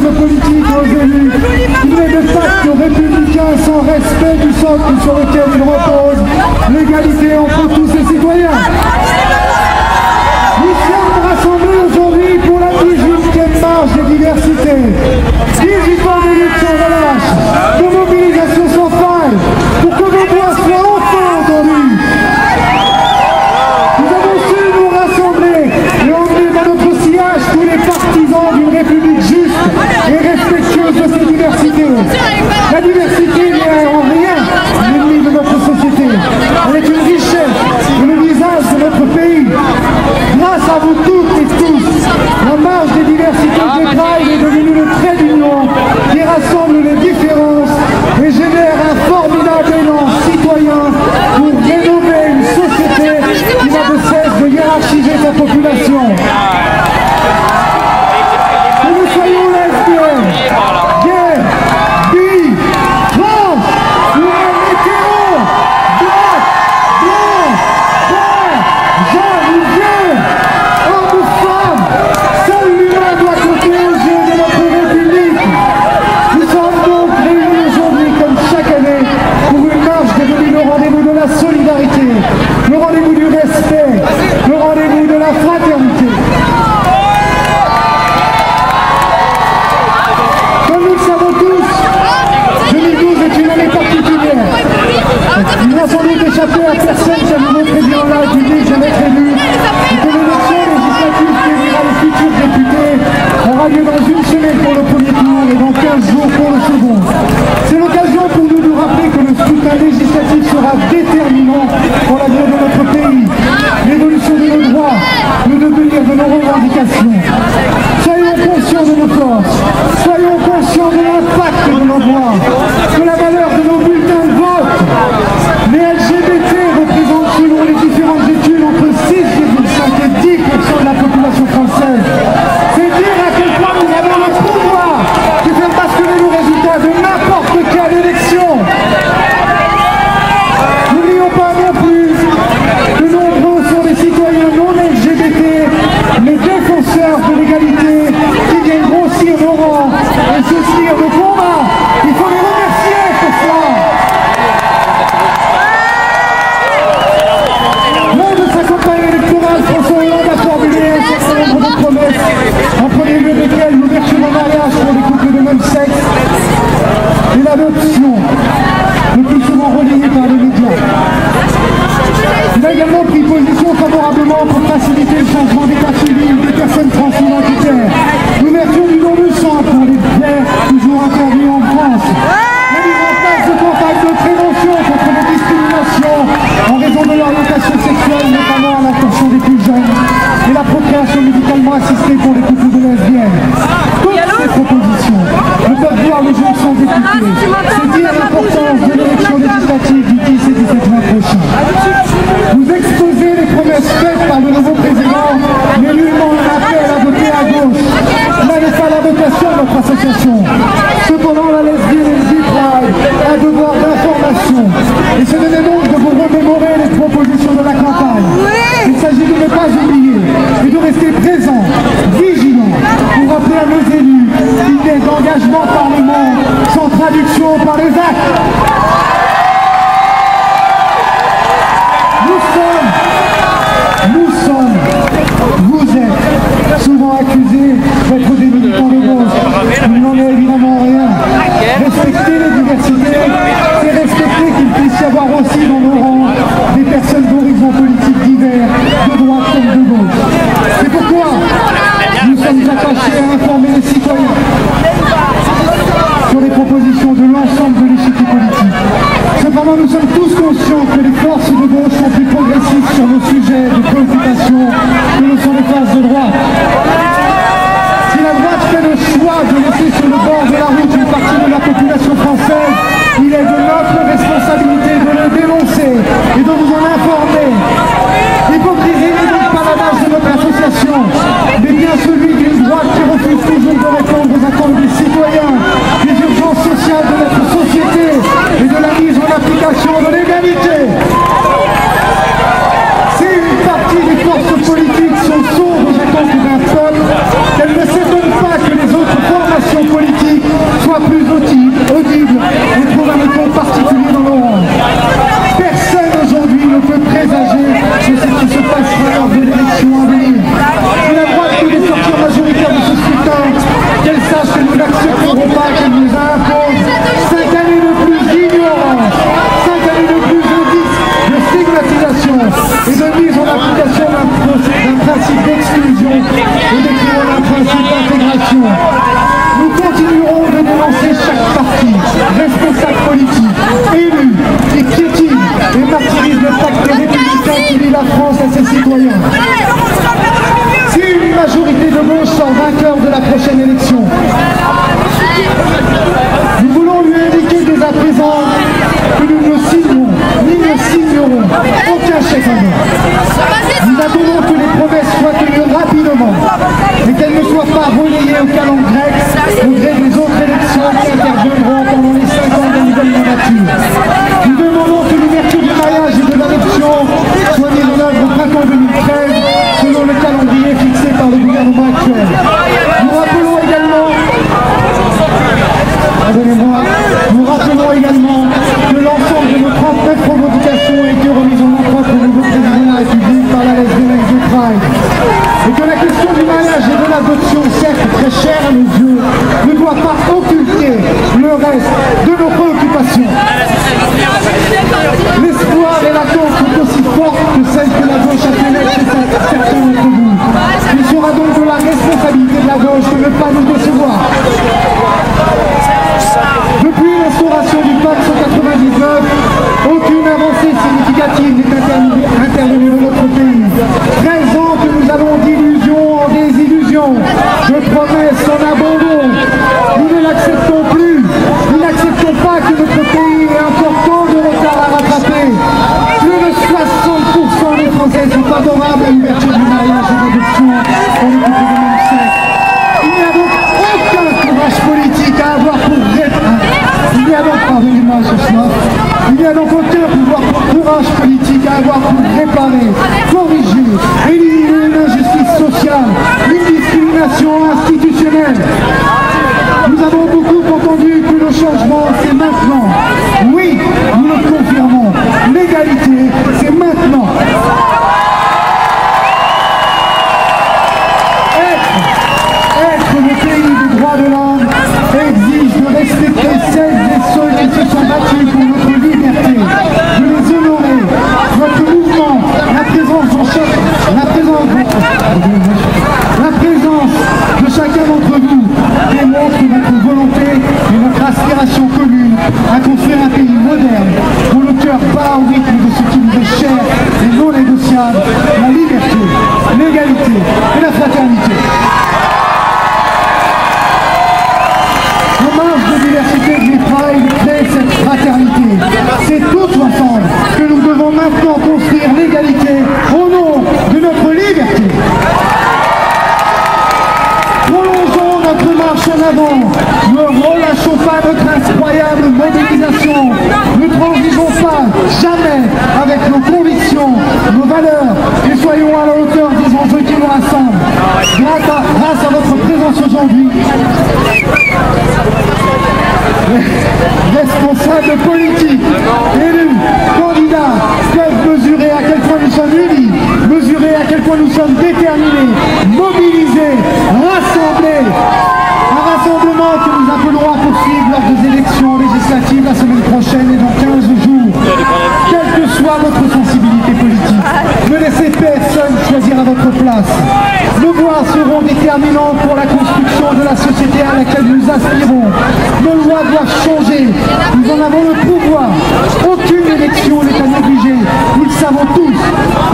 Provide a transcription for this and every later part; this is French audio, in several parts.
aux politiques et aux élus. Il est de pacte républicain sans respect du socle sur lequel il repose, l'égalité entre tous les citoyens. Nous sommes rassemblés aujourd'hui pour la 18e marche des diversités. 18 ans de lutte sans relâche, de mobilisation sans faille, pour que nos voix soient enfin entendues. Nous avons su nous rassembler et emmener dans notre sillage tous les partisans d'une république juste et respectueuse de ses diversités. La diversité n'est en rien l'ennemi de notre société. Elle est une richesse et le visage de notre pays. Grâce à vous toutes et tous, la marche des diversités des Pride est devenue le trait d'union qui rassemble les différences et génère un formidable élan citoyen pour rénover une société qui n'a de cesse de hiérarchiser sa population. Que nous soyons lesbiennes, gays, bi, trans, ou même hétéro, black, blanc, vert, jeune ou vieux, homme ou femme, seul l'humain doit compter aux yeux de notre République. Nous sommes donc réunis aujourd'hui comme chaque année pour une marche devenue le rendez-vous de la solidarité, le rendez-vous du respect, le rendez-vous de la fraternité. Comme nous le savons tous, 2012 est une année particulière. Il n'a sans doute échappé à personne qu'un nouveau président de la République jamais prévu et que l'élection législative qui élira les futurs députés aura lieu dans une semaine pour le premier tour et dans 15 jours pour le second. C'est l'occasion pour nous de rappeler que le scrutin législatif sera déterminant pour l'avenir de notre pays, l'évolution de nos droits, le devenir de nos revendications. Soyons conscients de nos forces, soyons conscients de l'impact de nos voix, de la valeur de nos bulletins de vote. Les LGBT représentent selon les différentes études entre 6,5 et 10% de la population française. C'est dire à quel point nous avons le pouvoir de faire basculer les résultats de n'importe quelle élection. N'oublions pas non plus que nombreux sont les citoyens non LGBT, les défenseurs de l'égalité, qui viennent grossir nos rangs et soutenir nos combats. Il faut les remercier ce soir. Lors de sa campagne électorale, François Hollande a formulé un certain nombre de promesses, en premier lieu desquelles l'ouverture au mariage pour les couples de même sexe et l'adoption, le plus souvent relayée par les médias. Il a également pris position favorablement pour faciliter le changement d'état civil des personnes transidentitaires, l'ouverture du don du sang pour les pères toujours interdits en France, la mise en place de campagnes de prévention contre les discriminations en raison de l'orientation sexuelle, notamment à l'attention des plus jeunes, et la procréation médicalement assistée pour les couples de lesbiennes. Toutes ces propositions ne peuvent voir le jour sans députés. C'est dire l'importance de l'élection législative du 10 et 17 juin prochain. Vous exposez les promesses faites par le nouveau président, mais nullement un appel à voter à gauche. Là n'est pas la vocation de notre association. Cependant, la lesbienne et le Pride a un devoir d'information. Et ce n'est donc de vous remémorer les propositions de la campagne. Il s'agit de ne pas oublier et de rester présent, vigilant, pour rappeler à nos élus l'idée d'engagement par les mots, sans traduction par les actes. Vous êtes souvent accusés d'être des militants de gauche. Il n'en est évidemment rien. Respecter les diversités, c'est respecter qu'il puisse y avoir aussi dans nos rangs des personnes d'horizons politiques divers, de droite comme de gauche. C'est pourquoi nous sommes attachés à informer les citoyens sur les propositions de l'ensemble de l'échiquier politique. Cependant, nous sommes tous conscients que les forces de gauche sont plus progressistes sur nos sujets de préoccupation que ne sont les forces de droite. Si la droite fait le choix de laisser sur le bord de la route une partie de la population française, il est de notre responsabilité de le dénoncer et de vous en informer. L'hypocrisie n'est donc pas l'adage de notre association, mais bien celui d'une droite qui refuse toujours de répondre aux attentes des citoyens, des urgences sociales de notre société et de la mise en application de l'égalité. Si une partie des forces politiques sont sourdes aux attentes d'un peuple, qu'elles ne s'étonnent pas que les autres formations politiques que nous n'accepterons pas qu'elle nous impose 5 années de plus d'ignorance, 5 années de plus de stigmatisation et de mise en application d'un principe d'exclusion et d'écrire d'un principe d'intégration. Nous continuerons de dénoncer chaque parti, responsable politique, élu, qui critique et martyrise le pacte républicain qui lie la France à ses citoyens. Si une majorité de gauche sort vainqueur de la prochaine élection, nous voulons lui indiquer dès à présent que nous ne signerons ni ne signerons aucun chèque en blanc. Nous attendons que les promesses soient tenues rapidement et qu'elles ne soient pas relayées au calendrier grec au gré des autres élections qui interviendront pendant les 5 ans de la nouvelle mandature. Nous demandons que l'ouverture du mariage et de l'adoption soit mise en œuvre au printemps 2013 selon le calendrier fixé par le gouvernement actuel. Nous rappelons également que l'ensemble de nos 39 revendications a été remise en empreinte au nouveau président de la République par la lesbienne de Pride. Et que la question du mariage et de l'adoption, certes très chère à nos yeux, ne doit pas occulter le reste de nos préoccupations. L'espoir et l'attente sont aussi fortes que celles que la gauche a fait naître chez certains d'entre vous. Il sera donc de la responsabilité de la gauche de ne pas nous décevoir. Depuis l'instauration du pacte 199, aucune avancée significative n'est intervenue dans notre pays. 13 ans que nous allons d'illusion en désillusion, de promesses en abandon. Nous ne l'acceptons plus. Nous n'acceptons pas que notre pays ait encore tant de retard à rattraper. Plus de 60% des Français sont favorables à l'ouverture du mariage et de l'adoption pour les couples de même sexe. Il n'y a donc aucun courage politique à avoir pour Il n'y a donc aucun courage politique à avoir pour réparer, corriger, éliminer une injustice sociale, une discrimination institutionnelle. Nous avons beaucoup entendu que le changement, c'est maintenant. Oui, nous le confirmons. L'égalité, c'est maintenant. Être le pays des droits de l'homme exige de respecter celles et ceux qui se sont battus pour notre liberté, de les honorer. Notre mouvement, la présence de chacun d'entre vous démontre notre volonté et notre aspiration commune à construire un pays moderne, dont le cœur bat au rythme de ce qui nous est cher et non négociable, la liberté, l'égalité et la fraternité. En marge de diversité de Pride crée cette fraternité. C'est tous ensemble que nous devons maintenant construire l'égalité au nom de notre liberté. Prolongeons notre marche en avant. Ne relâchons pas notre incroyable mobilisation. Ne transigeons pas jamais avec nos convictions, nos valeurs et soyons à la hauteur des enjeux qui nous rassemblent. Grâce à votre présence aujourd'hui, responsables politiques, élus, candidats peuvent mesurer à quel point nous sommes unis, mesurer à quel point nous sommes déterminés, mobilisés, rassemblés. Un rassemblement que nous appellerons à poursuivre lors des élections législatives la semaine prochaine et dans 15 jours. Quelle que soit votre sensibilité politique, ne laissez personne choisir à votre place. Nos voix seront déterminantes pour la construction de la société à laquelle nous aspirons. Nos lois doivent changer. Nous en avons le pouvoir. Aucune élection n'est à négliger. Nous le savons tous.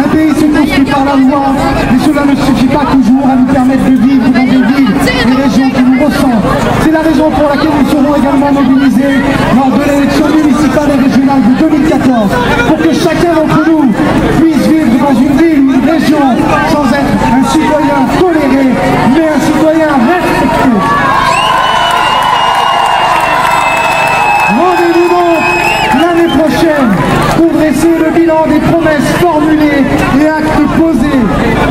Un pays se construit par la loi, mais cela ne suffit pas toujours à nous permettre de vivre dans des villes et des régions qui nous ressemblent. C'est la raison pour laquelle nous serons également mobilisés lors de l'élection municipale et régionale de 2014 pour que chacun d'entre nous puisse vivre dans une ville ou une région sans être un citoyen toléré, mais un citoyen respecté. Rendez-vous donc l'année prochaine pour dresser le bilan des promesses formulées et actes posés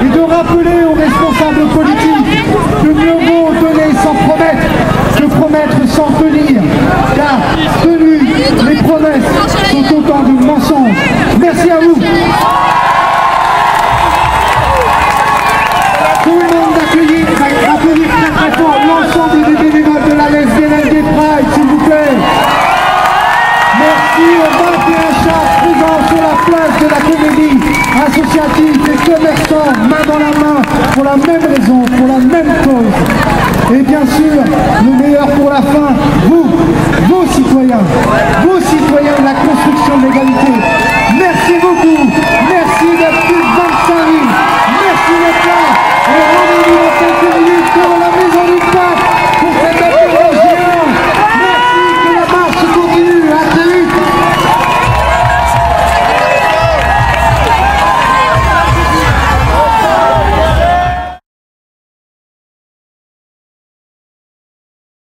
et de rappeler aux responsables politiques que mieux vaut donner sans promettre que promettre sans tenir, car tenues, les promesses sont autant de mensonges. Merci à vous. Tout le monde d'applaudir très très fort l'ensemble des bénévoles. mairies, associatifs et commerçants, main dans la main, pour la même raison, pour la même cause. Et bien sûr, le meilleur